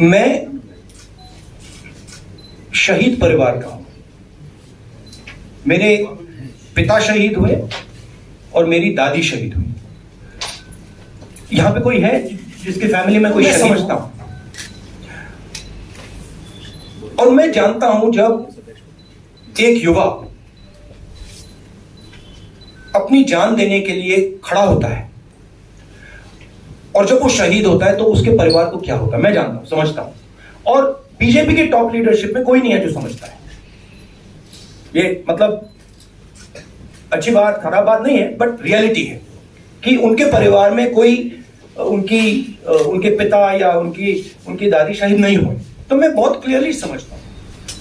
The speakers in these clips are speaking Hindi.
मैं शहीद परिवार का हूं। मेरे पिता शहीद हुए और मेरी दादी शहीद हुई। यहां पे कोई है जिसकी फैमिली में कोई समझता हूं, और मैं जानता हूं जब एक युवा अपनी जान देने के लिए खड़ा होता है और जब वो शहीद होता है तो उसके परिवार को क्या होता है, मैं जानता हूं, समझता हूं। और बीजेपी के टॉप लीडरशिप में कोई नहीं है जो समझता है। ये मतलब अच्छी बात खराब बात नहीं है, बट रियलिटी है कि उनके परिवार में कोई उनके पिता या उनकी दादी शहीद नहीं हुए। तो मैं बहुत क्लियरली समझता हूं।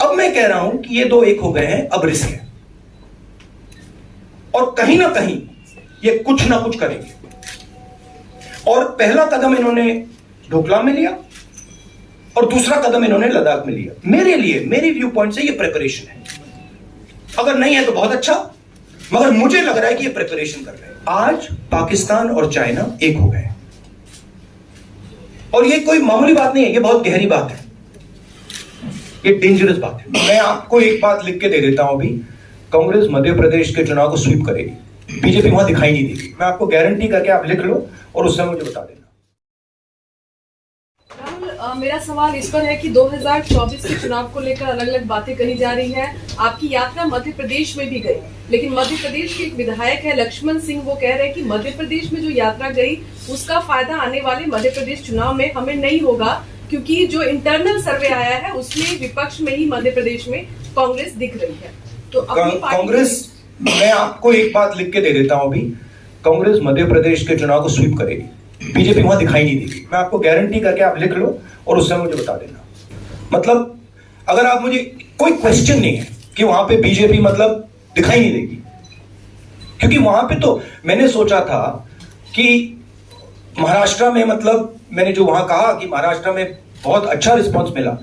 अब मैं कह रहा हूं कि ये दो एक हो गए हैं, अब रिस्क है और कहीं ना कहीं ये कुछ ना कुछ करेंगे। और पहला कदम इन्होंने ढोकलाम में लिया और दूसरा कदम इन्होंने लद्दाख में लिया। मेरे लिए, मेरी व्यू पॉइंट से ये प्रिपरेशन है। अगर नहीं है तो बहुत अच्छा, मगर मुझे लग रहा है कि ये प्रिपरेशन कर रहे हैं। आज पाकिस्तान और चाइना एक हो गए और ये कोई मामूली बात नहीं है, ये बहुत गहरी बात है, ये डेंजरस बात है। मैं आपको एक बात लिख के दे देता हूं अभी, कांग्रेस मध्य प्रदेश के चुनाव को स्वीप करेगी, बीजेपी वहां दिखाई नहीं देगी। मैं आपको गारंटी करके, आप लिख लो और उससे मुझे बता देना। मेरा सवाल इस पर है कि 2024 के चुनाव को लेकर अलग अलग बातें कही जा रही है। आपकी यात्रा मध्य प्रदेश में भी गई, लेकिन मध्य प्रदेश के एक विधायक है लक्ष्मण सिंह, वो कह रहे हैं कि मध्य प्रदेश में जो यात्रा गई उसका फायदा आने वाले मध्य प्रदेश चुनाव में हमें नहीं होगा, क्योंकि जो इंटरनल सर्वे आया है उसमें विपक्ष में ही मध्य प्रदेश में कांग्रेस दिख रही है। तो कांग्रेस, मैं आपको एक बात लिख के दे देता हूं अभी, कांग्रेस मध्य प्रदेश के चुनाव को स्वीप करेगी, बीजेपी वहां दिखाई नहीं देगी। मैं आपको गारंटी करके, आप लिख लो और उससे मुझे बता देना। मतलब अगर आप मुझे, कोई क्वेश्चन नहीं है कि वहां पे बीजेपी मतलब दिखाई नहीं देगी, क्योंकि वहां पे तो मैंने सोचा था कि महाराष्ट्र में, मतलब मैंने जो वहां कहा कि महाराष्ट्र में बहुत अच्छा रिस्पांस मिला,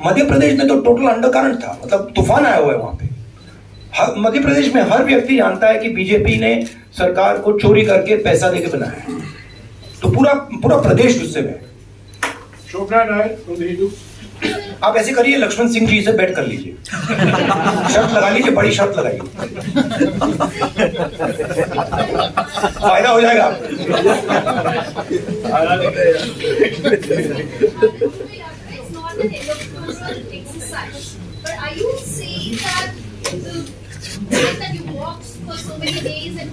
मध्य प्रदेश में तो टोटल अंडरकरंट था, मतलब तूफान आया हुआ है वहां पे। मध्य प्रदेश में हर व्यक्ति जानता है कि बीजेपी ने सरकार को चोरी करके पैसा देके बनाया है, तो पूरा प्रदेश गुस्से में। शोभना राय, आप ऐसे करिए, लक्ष्मण सिंह जी से बैठ कर लीजिए, शर्त लगा लीजिए, बड़ी शर्त लगाइए, फायदा हो जाएगा that you walked for so many days and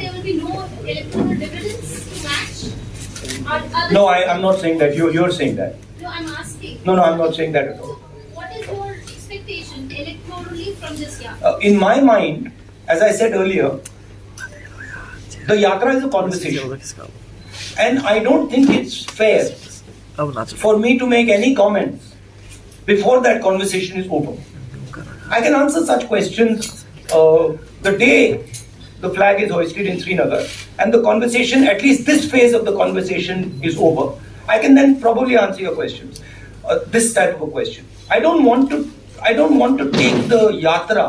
there will be no electoral dividends to match? No, I'm not saying that. You're saying that. No, I'm asking. No, I'm not saying that at all. What is your expectation electorally from this year? In my mind, as I said earlier, the yatra is a conversation, and I don't think it's fair for me to make any comments before that conversation is over. I can answer such questions the day the flag is hoisted in Srinagar and the conversation, at least this phase of the conversation is over. I can then probably answer your questions, this type of a question. I don't want to take the yatra,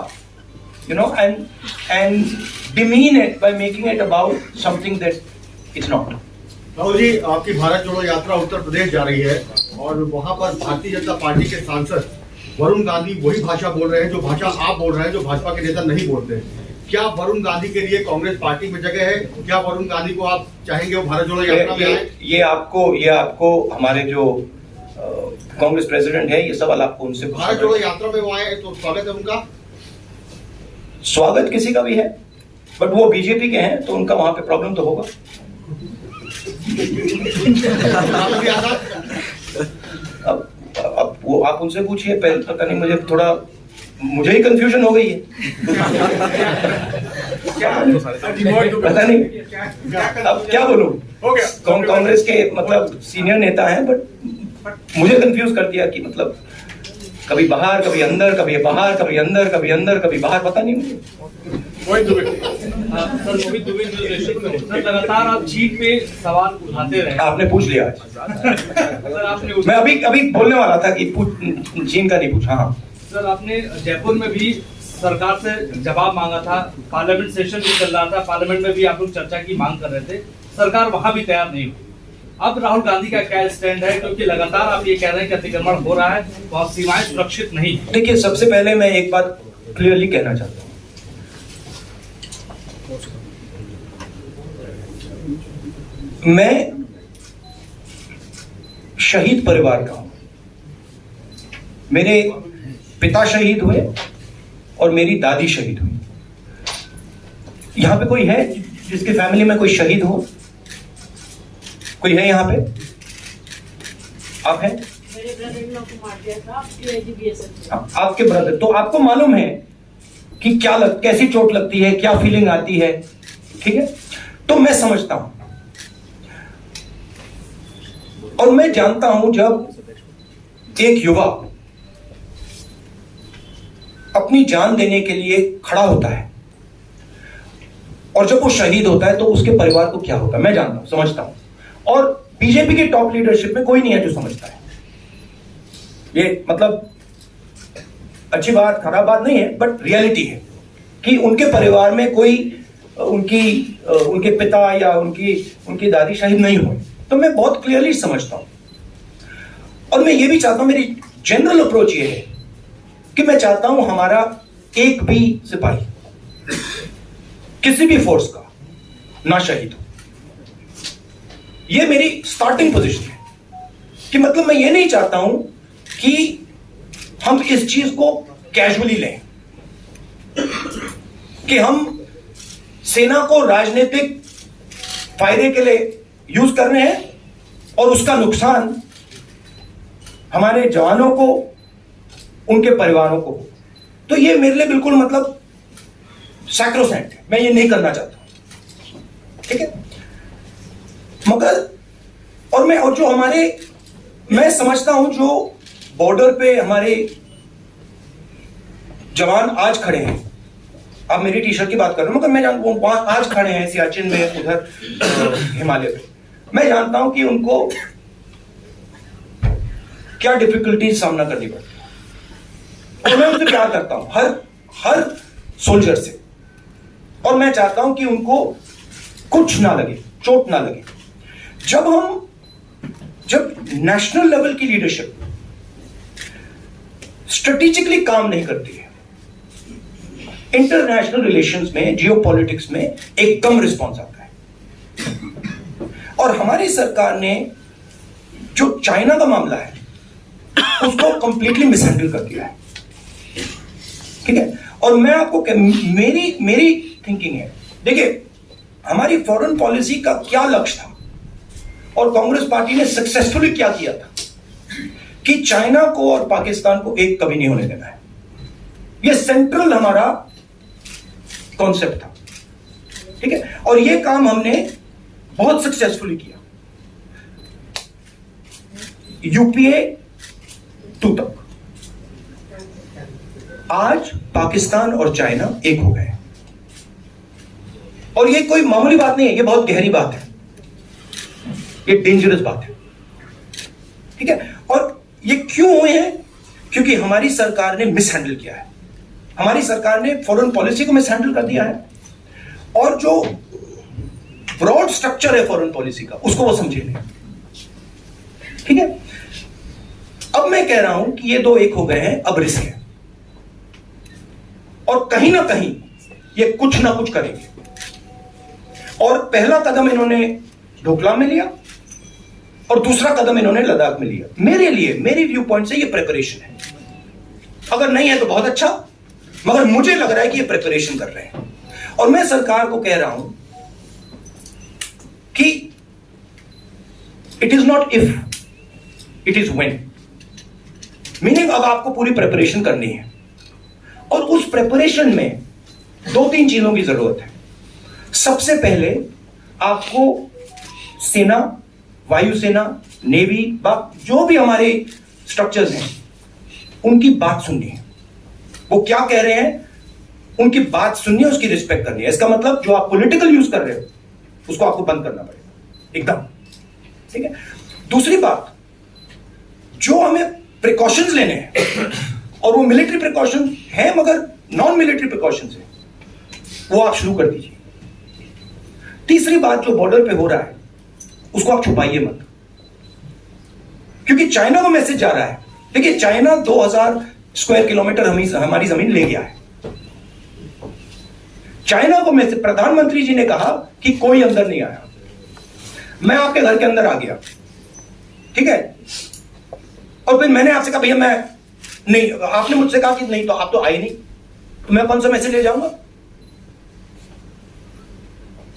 and demean it by making it about something that it's not. Rahul ji, आपकी भारत जोड़ो यात्रा उत्तर प्रदेश जा रही है और वहां पर भारतीय जनता पार्टी के सांसद वरुण गांधी वही भाषा बोल रहे हैं जो भाषा आप बोल रहे हैं, जो भाजपा के नेता नहीं बोलते। क्या वरुण गांधी के लिए कांग्रेस पार्टी में जगह है? क्या वरुण गांधी को आप चाहेंगे वो भारत जोड़ो यात्रा में आए? ये आपको हमारे जो कांग्रेस प्रेसिडेंट है, ये सवाल आपको उनसे भारत जोड़ो यात्रा में वो आए तो स्वागत है उनका। स्वागत किसी का भी है, बट वो बीजेपी के हैं तो उनका वहां पे प्रॉब्लम तो होगा। अब वो आप उनसे पूछिए, पहले पता नहीं, मुझे ही कंफ्यूजन हो गई है। पता नहीं अब क्या बोलूं। कांग्रेस के मतलब सीनियर नेता हैं, बट मुझे कंफ्यूज कर दिया कि मतलब कभी बाहर, कभी अंदर, कभी बाहर, कभी अंदर, कभी अंदर, कभी बाहर, पता नहीं मुझे। सर, लगातार आप जीत पे सवाल उठाते रहे। आपने पूछ लिया आज। मैं अभी बोलने वाला था कि चीन का नहीं पूछा। हाँ सर, आपने जयपुर में भी सरकार से जवाब मांगा था, पार्लियामेंट सेशन भी चल रहा था, पार्लियामेंट में भी आप लोग चर्चा की मांग कर रहे थे, सरकार वहां भी तैयार नहीं हुई। अब राहुल गांधी का क्या स्टैंड है, क्योंकि लगातार आप ये कह रहे हैं कि अतिक्रमण हो रहा है, वहाँ सीमाएं सुरक्षित नहीं। देखिए, सबसे पहले मैं एक बात क्लियरली कहना चाहता हूं, मैं शहीद परिवार का हूं। मेरे पिता शहीद हुए और मेरी दादी शहीद हुई। यहां पे कोई है जिसके फैमिली में कोई शहीद हो? कोई है यहां पे? आप हैं? मेरे ब्रदर को मार दिया था BSF। आपके ब्रदर, तो आपको मालूम है कि कैसी चोट लगती है, क्या फीलिंग आती है, ठीक है? तो मैं समझता हूं और मैं जानता हूं जब एक युवा अपनी जान देने के लिए खड़ा होता है और जब वो शहीद होता है तो उसके परिवार को क्या होता है, मैं जानता हूं, समझता हूं। और बीजेपी के टॉप लीडरशिप में कोई नहीं है जो समझता है। ये मतलब अच्छी बात खराब बात नहीं है, बट रियलिटी है कि उनके परिवार में कोई उनके पिता या उनकी दादी शहीद नहीं हुए। तो मैं बहुत क्लियरली समझता हूं और मैं ये भी चाहता हूं, मेरी जनरल अप्रोच ये है कि मैं चाहता हूं हमारा एक भी सिपाही किसी भी फोर्स का ना शहीद हो। ये मेरी स्टार्टिंग पोजीशन है कि मतलब मैं ये नहीं चाहता हूं कि हम इस चीज को कैजुअली लें कि हम सेना को राजनीतिक फायदे के लिए यूज कर रहे हैं और उसका नुकसान हमारे जवानों को, उनके परिवारों को। तो ये मेरे लिए बिल्कुल मतलब सैक्रोसेंट है, मैं ये नहीं करना चाहता, ठीक है? मगर मैं समझता हूं जो बॉर्डर पे हमारे जवान आज खड़े हैं, आप मेरी टी शर्ट की बात कर रहे हो, मगर मैं जानता हूं वहां आज खड़े हैं सियाचिन में, उधर हिमालय पे, मैं जानता हूं कि उनको क्या डिफिकल्टीज सामना करनी पड़ती है और मैं उनसे प्यार करता हूं हर सोल्जर से, और मैं चाहता हूं कि उनको कुछ ना लगे, चोट ना लगे। जब नेशनल लेवल की लीडरशिप स्ट्रेटेजिकली काम नहीं करती है, इंटरनेशनल रिलेशंस में, जियोपॉलिटिक्स में एक कम रिस्पॉन्स आता है। और हमारी सरकार ने जो चाइना का मामला है उसको कंप्लीटली मिसहैंडल कर दिया है, ठीक है? और मैं आपको मेरी थिंकिंग है, देखिए हमारी फॉरेन पॉलिसी का क्या लक्ष्य था और कांग्रेस पार्टी ने सक्सेसफुली क्या किया था कि चाइना को और पाकिस्तान को एक कभी नहीं होने देना है। यह सेंट्रल हमारा कॉन्सेप्ट था, ठीक है? और यह काम हमने बहुत सक्सेसफुली किया। यूपीए 2 तक आज पाकिस्तान और चाइना एक हो गए और ये कोई मामूली बात नहीं है, ये बहुत गहरी बात है, ये डेंजरस बात है, ठीक है? और ये क्यों हुए हैं? क्योंकि हमारी सरकार ने मिसहैंडल किया है, हमारी सरकार ने फॉरेन पॉलिसी को मिसहैंडल कर दिया है और जो ब्रॉड स्ट्रक्चर है फॉरेन पॉलिसी का उसको वो समझे नहीं, ठीक है? अब मैं कह रहा हूं कि ये 2 एक हो गए हैं, अब रिस्क है और कहीं ना कहीं ये कुछ ना कुछ करेंगे। और पहला कदम इन्होंने डोकलाम में लिया और दूसरा कदम इन्होंने लद्दाख में लिया। मेरे लिए, मेरी व्यू पॉइंट से ये प्रिपरेशन है, अगर नहीं है तो बहुत अच्छा, मगर मुझे लग रहा है कि ये प्रिपरेशन कर रहे हैं। और मैं सरकार को कह रहा हूं कि it is not if, it is when, meaning अब आपको पूरी प्रिपरेशन करनी है और उस प्रिपरेशन में 2-3 चीजों की जरूरत है। सबसे पहले आपको सेना, वायुसेना, नेवी, जो भी हमारे स्ट्रक्चर्स हैं उनकी बात सुननी है। वो क्या कह रहे हैं उनकी बात सुननी है, उसकी रिस्पेक्ट करनी है। इसका मतलब जो आप पॉलिटिकल यूज कर रहे हो उसको आपको बंद करना पड़ेगा एकदम, ठीक है? दूसरी बात, जो हमें प्रिकॉशंस लेने हैं और वो मिलिट्री प्रिकॉशंस हैं मगर नॉन मिलिट्री प्रिकॉशंस हैं, वो आप शुरू कर दीजिए। तीसरी बात, जो बॉर्डर पे हो रहा है उसको आप छुपाइए मत। क्योंकि चाइना को मैसेज जा रहा है। देखिए, चाइना 2000 स्क्वायर किलोमीटर हमारी जमीन ले गया है। चाइना को मैसेज, प्रधानमंत्री जी ने कहा कि कोई अंदर नहीं आया, मैं आपके घर के अंदर आ गया, ठीक है, और फिर मैंने आपसे कहा भैया मैं नहीं, आपने मुझसे कहा कि नहीं, तो आप तो आए नहीं, तो मैं कौन सा मैसेज ले जाऊंगा?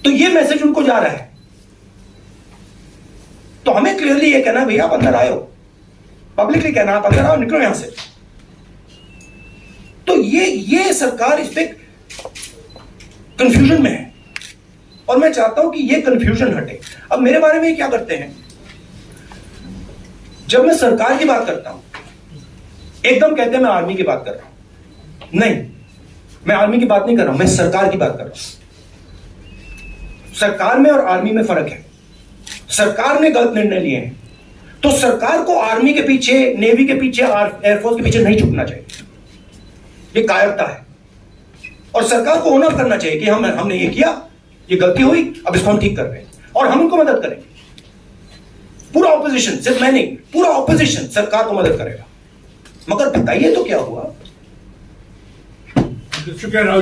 तो ये मैसेज उनको जा रहा है। तो हमें क्लियरली ये कहना, भैया आप अंदर आए हो, पब्लिकली कहना आप अंदर आओ, निकलो यहां से। तो ये सरकार इस पे कंफ्यूजन में है, और मैं चाहता हूं कि ये कंफ्यूजन हटे। अब मेरे बारे में क्या करते हैं, जब मैं सरकार की बात करता हूं, एकदम कहते हैं मैं आर्मी की बात कर रहा हूं। नहीं, मैं आर्मी की बात नहीं कर रहा हूं, मैं सरकार की बात कर रहा हूं। सरकार में और आर्मी में फर्क है। सरकार ने गलत निर्णय लिए हैं, तो सरकार को आर्मी के पीछे, नेवी के पीछे, एयरफोर्स के पीछे नहीं छुपना चाहिए। ये कायरता है, और सरकार को ऑनर करना चाहिए कि हमने ये किया, ये गलती हुई, अब इसको हम ठीक कर रहे हैं, और हम उनको मदद करेंगे। पूरा ऑपोजिशन, सिर्फ मैं नहीं, पूरा ऑपोजिशन सरकार को मदद करेगा। मगर बताइए तो क्या हुआ? शुक्रिया राहुल जी।